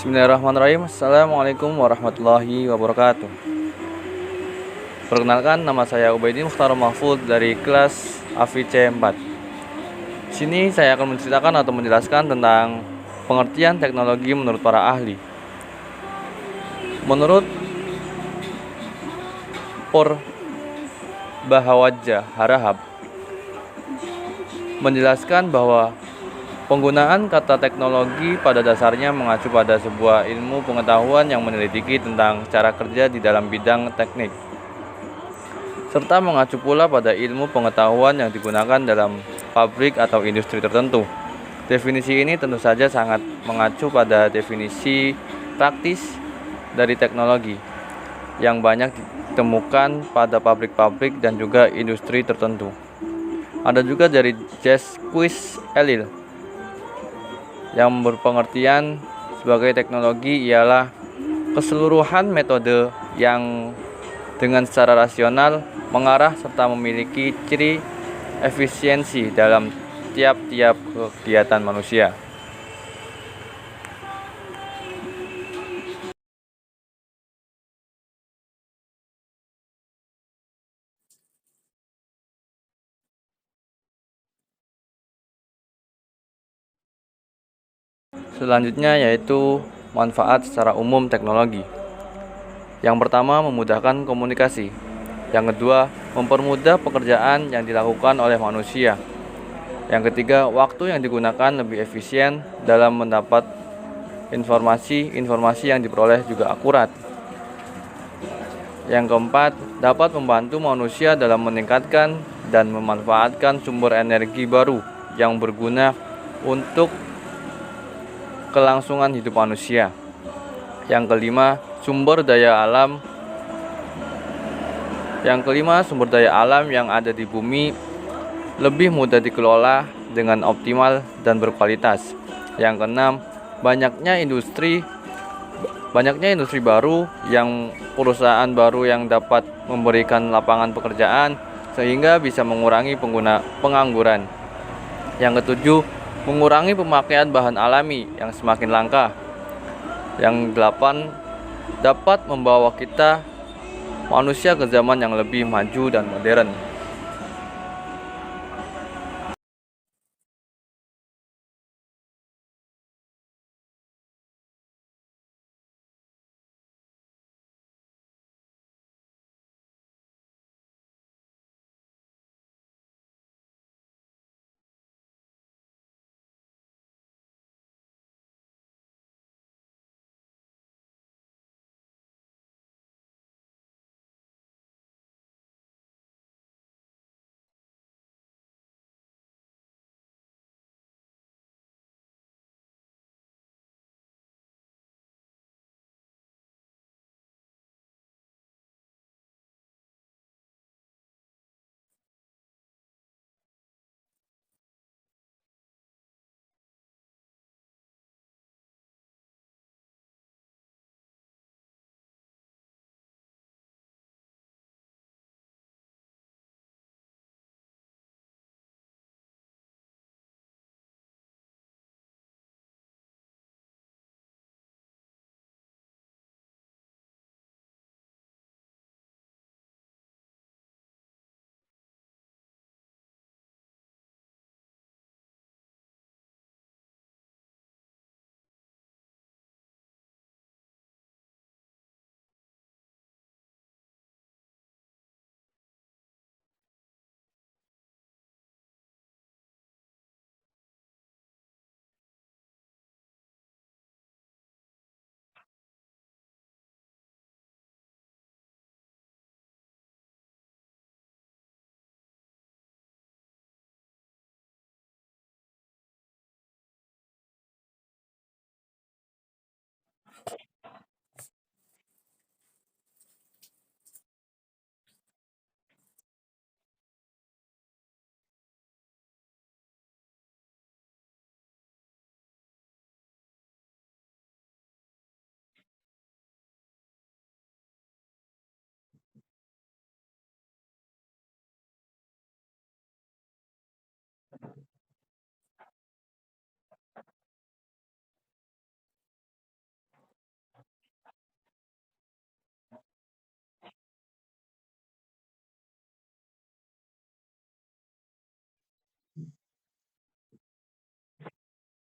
Bismillahirrahmanirrahim. Assalamualaikum warahmatullahi wabarakatuh. Perkenalkan, nama saya Ubaidi Mukhtar Mahfud dari kelas AVC 4. Di sini saya akan menceritakan atau menjelaskan tentang pengertian teknologi menurut para ahli. Menurut Bahawajah Harahap menjelaskan bahwa penggunaan kata teknologi pada dasarnya mengacu pada sebuah ilmu pengetahuan yang menyelidiki tentang cara kerja di dalam bidang teknik, serta mengacu pula pada ilmu pengetahuan yang digunakan dalam pabrik atau industri tertentu. Definisi ini tentu saja sangat mengacu pada definisi praktis dari teknologi yang banyak ditemukan pada pabrik-pabrik dan juga industri tertentu. Ada juga dari Jacques Ellul yang berpengertian sebagai teknologi ialah keseluruhan metode yang dengan secara rasional mengarah serta memiliki ciri efisiensi dalam tiap-tiap kegiatan manusia. Selanjutnya yaitu manfaat secara umum teknologi. Yang pertama, memudahkan komunikasi. Yang kedua, mempermudah pekerjaan yang dilakukan oleh manusia. Yang ketiga, waktu yang digunakan lebih efisien dalam mendapat informasi yang diperoleh juga akurat. Yang keempat, dapat membantu manusia dalam meningkatkan dan memanfaatkan sumber energi baru yang berguna untuk kelangsungan hidup manusia. Yang kelima, sumber daya alam yang ada di bumi lebih mudah dikelola dengan optimal dan berkualitas. Yang keenam, banyaknya industri baru, perusahaan baru yang dapat memberikan lapangan pekerjaan sehingga bisa mengurangi pengangguran. Yang ketujuh, mengurangi pemakaian bahan alami yang semakin langka. Yang delapan, dapat membawa kita manusia ke zaman yang lebih maju dan modern.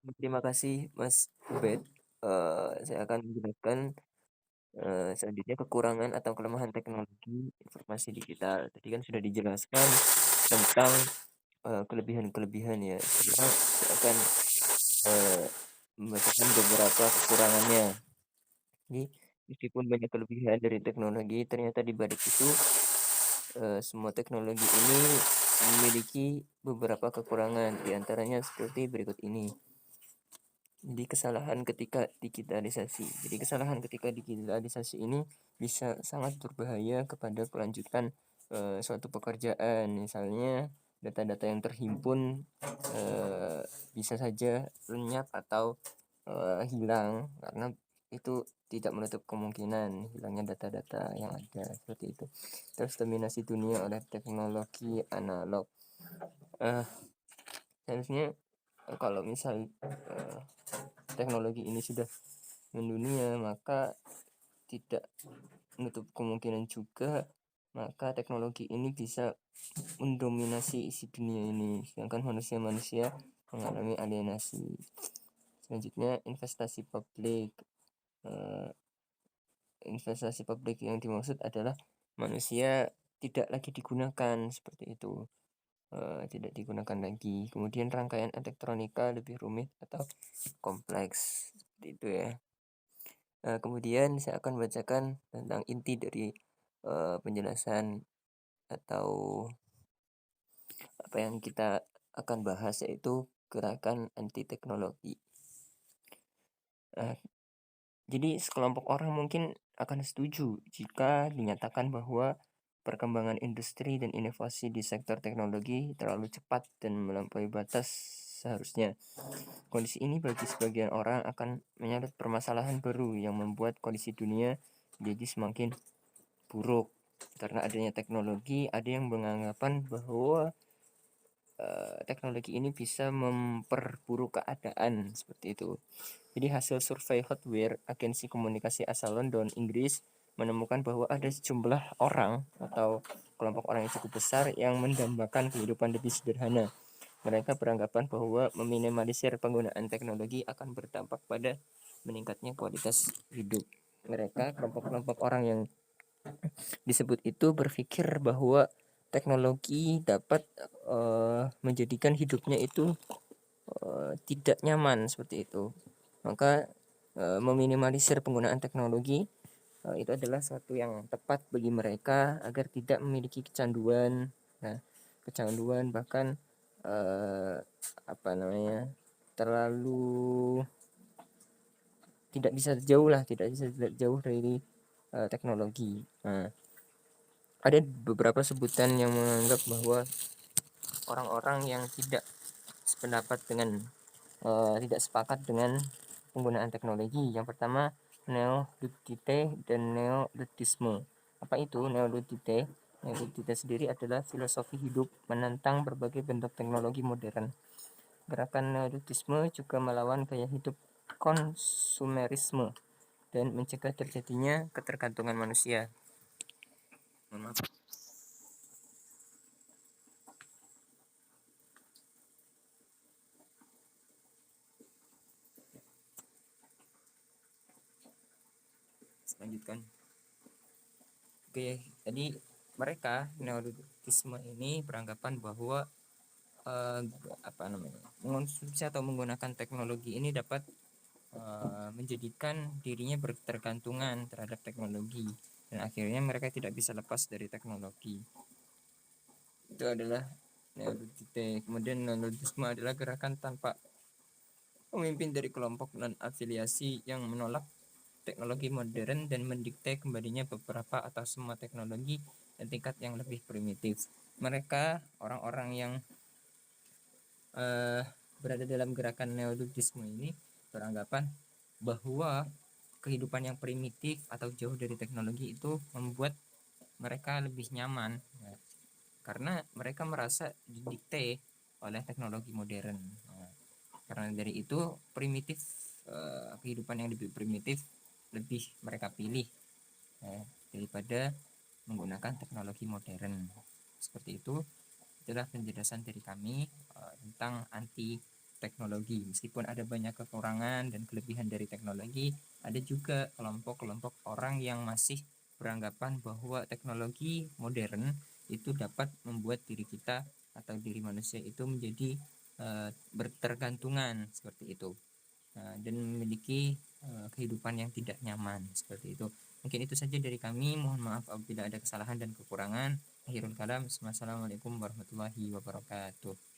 Terima kasih Mas Ubed. Saya akan menjelaskan selanjutnya kekurangan atau kelemahan teknologi informasi digital. Tadi kan sudah dijelaskan tentang kelebihan-kelebihan ya. Sekarang saya akan eh, membacakan beberapa kekurangannya. Jadi meskipun banyak kelebihan dari teknologi, ternyata di balik itu semua teknologi ini memiliki beberapa kekurangan. Di antaranya seperti berikut ini. Jadi kesalahan ketika digitalisasi. Jadi kesalahan ketika digitalisasi ini bisa sangat berbahaya kepada kelanjutan suatu pekerjaan. Misalnya data-data yang terhimpun bisa saja lenyap atau hilang karena itu tidak menutup kemungkinan hilangnya data-data yang ada seperti itu. Terus dominasi dunia oleh teknologi analog. Eh, Seharusnya kalau misal teknologi ini sudah mendunia, maka tidak menutup kemungkinan juga maka teknologi ini bisa mendominasi isi dunia ini, sedangkan manusia-manusia mengalami alienasi. Selanjutnya investasi publik. Eh, Investasi publik yang dimaksud adalah manusia tidak lagi digunakan seperti itu. Tidak digunakan lagi. Kemudian rangkaian elektronika lebih rumit atau kompleks seperti itu ya. Kemudian saya akan bacakan tentang inti dari penjelasan atau apa yang kita akan bahas, yaitu gerakan anti teknologi. Jadi sekelompok orang mungkin akan setuju jika dinyatakan bahwa perkembangan industri dan inovasi di sektor teknologi terlalu cepat dan melampaui batas seharusnya. Kondisi ini bagi sebagian orang akan menyeret permasalahan baru yang membuat kondisi dunia jadi semakin buruk. Karena adanya teknologi, ada yang beranggapan bahwa teknologi ini bisa memperburuk keadaan seperti itu. Jadi hasil survei Hotwire, agensi komunikasi asal London, Inggris, menemukan bahwa ada sejumlah orang atau kelompok orang yang cukup besar yang mendambakan kehidupan lebih sederhana. Mereka beranggapan bahwa meminimalisir penggunaan teknologi akan berdampak pada meningkatnya kualitas hidup. Mereka, kelompok-kelompok orang yang disebut itu, berpikir bahwa teknologi dapat menjadikan hidupnya itu tidak nyaman seperti itu. Maka meminimalisir penggunaan teknologi itu adalah suatu yang tepat bagi mereka agar tidak memiliki kecanduan. Nah, kecanduan bahkan apa namanya, terlalu tidak bisa jauh dari teknologi. Nah, ada beberapa sebutan yang menganggap bahwa orang-orang yang tidak sependapat dengan tidak sepakat dengan penggunaan teknologi. Yang pertama, neoludite dan neoludisme. Apa itu neoludite? Neoludite sendiri adalah filosofi hidup menentang berbagai bentuk teknologi modern. Gerakan neoludisme juga melawan gaya hidup konsumerisme dan mencegah terjadinya ketergantungan manusia. Mohon maaf. Lanjutkan. Oke, jadi mereka neoludisme ini beranggapan bahwa eh, apa namanya, mengonsumsi atau menggunakan teknologi ini dapat menjadikan dirinya bertergantungan terhadap teknologi dan akhirnya mereka tidak bisa lepas dari teknologi. Itu adalah neoludite. Kemudian neoludisme adalah gerakan tanpa pemimpin dari kelompok non afiliasi yang menolak teknologi modern dan mendikte kembalinya beberapa atau semua teknologi dan tingkat yang lebih primitif. Mereka, orang-orang yang berada dalam gerakan neoludisme ini, beranggapan bahwa kehidupan yang primitif atau jauh dari teknologi itu membuat mereka lebih nyaman, ya, karena mereka merasa didikte oleh teknologi modern. Nah, karena dari itu primitif, kehidupan yang lebih primitif lebih mereka pilih, ya, daripada menggunakan teknologi modern. Seperti itu. Itulah penjelasan dari kami tentang anti teknologi. Meskipun ada banyak kekurangan dan kelebihan dari teknologi, ada juga kelompok-kelompok orang yang masih beranggapan bahwa teknologi modern itu dapat membuat diri kita atau diri manusia itu menjadi bertergantungan seperti itu, dan memiliki kehidupan yang tidak nyaman seperti itu. Mungkin itu saja dari kami. Mohon maaf apabila ada kesalahan dan kekurangan. Akhirul kalam. Wassalamualaikum warahmatullahi wabarakatuh.